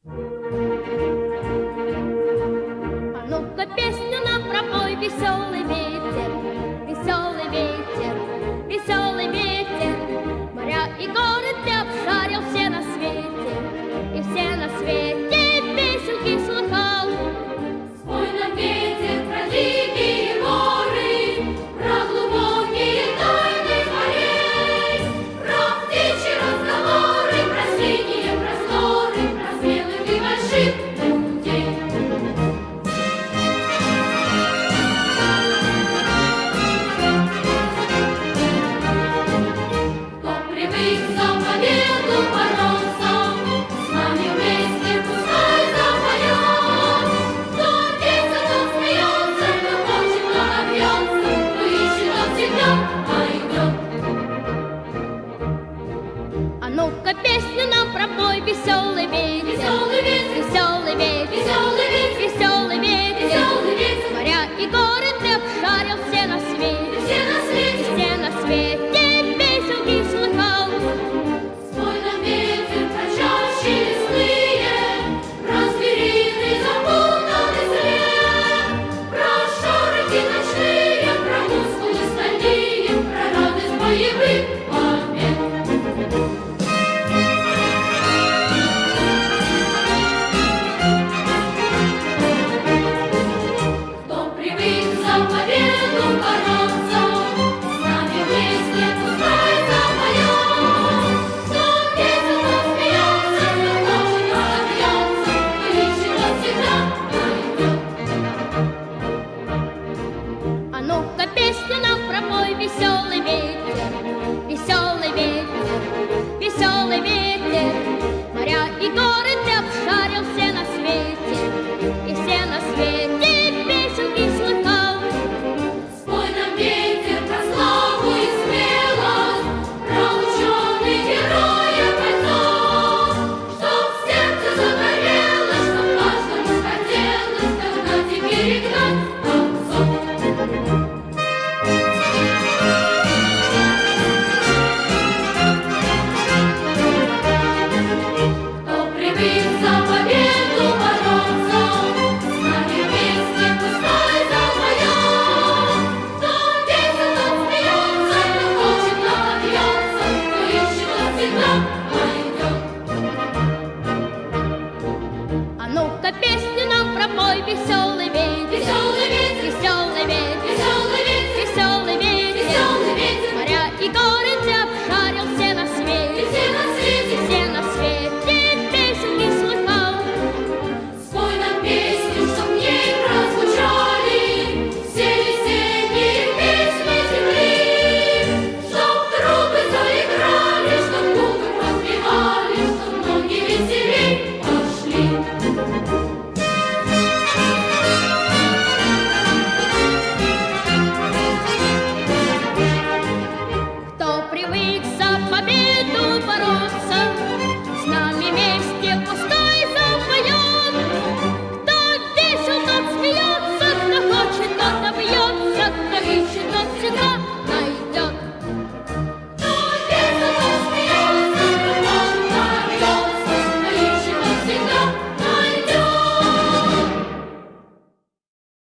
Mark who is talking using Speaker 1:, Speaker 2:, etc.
Speaker 1: А ну-ка песню нам пропой, веселый ветер, веселый ветер, веселый ветер. Моря и горы ты обшарил все на свете, и все на свете песенки слыхал.
Speaker 2: Спой нам, ветер, про дикие горы, про глубокие тайны морей, про птичьи разговоры, про синие просторы, про смелых и больших людей. Кто привык за победу бороться, с нами вместе пускай запоет. Кто бьется, тот смеется, кто хочет, тот добьется, кто ищет, тот всегда найдет.
Speaker 1: А ну-ка песню нам пропой, веселый ветер,
Speaker 2: Веселый ветер,
Speaker 1: веселый ветер,
Speaker 2: веселый ветер,
Speaker 1: веселый ветер.
Speaker 2: веселый ветер,
Speaker 1: Моря и горы ты обшарил все на свете,
Speaker 2: все на свете.
Speaker 1: все на свете песенки слыхал.
Speaker 2: Спой нам, ветер, про чащи лесные, про звериный запутанный след, про шорохи ночные, про мускулы стальные, про радость боевых побед. Кто привык за победу бороться, с нами вместе пускай запоет. Кто бьется, тот смеется, кто хочет, тот добьется, кто ищет, тот всегда найдет.
Speaker 1: А ну-ка песню нам пропой, веселый ветер, веселый ветер, веселый ветер. Моря и горы ты обшарил все на свете, и все на свете песенки слыхал.
Speaker 2: Спой нам, ветер, про славу и смелость, про ученых героев бойцов, чтоб сердце загорелось, чтоб каждому хотелось догнать и перегнать отцов. Кто привык за победу бороться, с нами вместе пускай запоет. Кто бьется, тот смеется, кто хочет, тот добьется, кто ищет, тот всегда найдет.
Speaker 1: А ну-ка песню нам пропой, веселый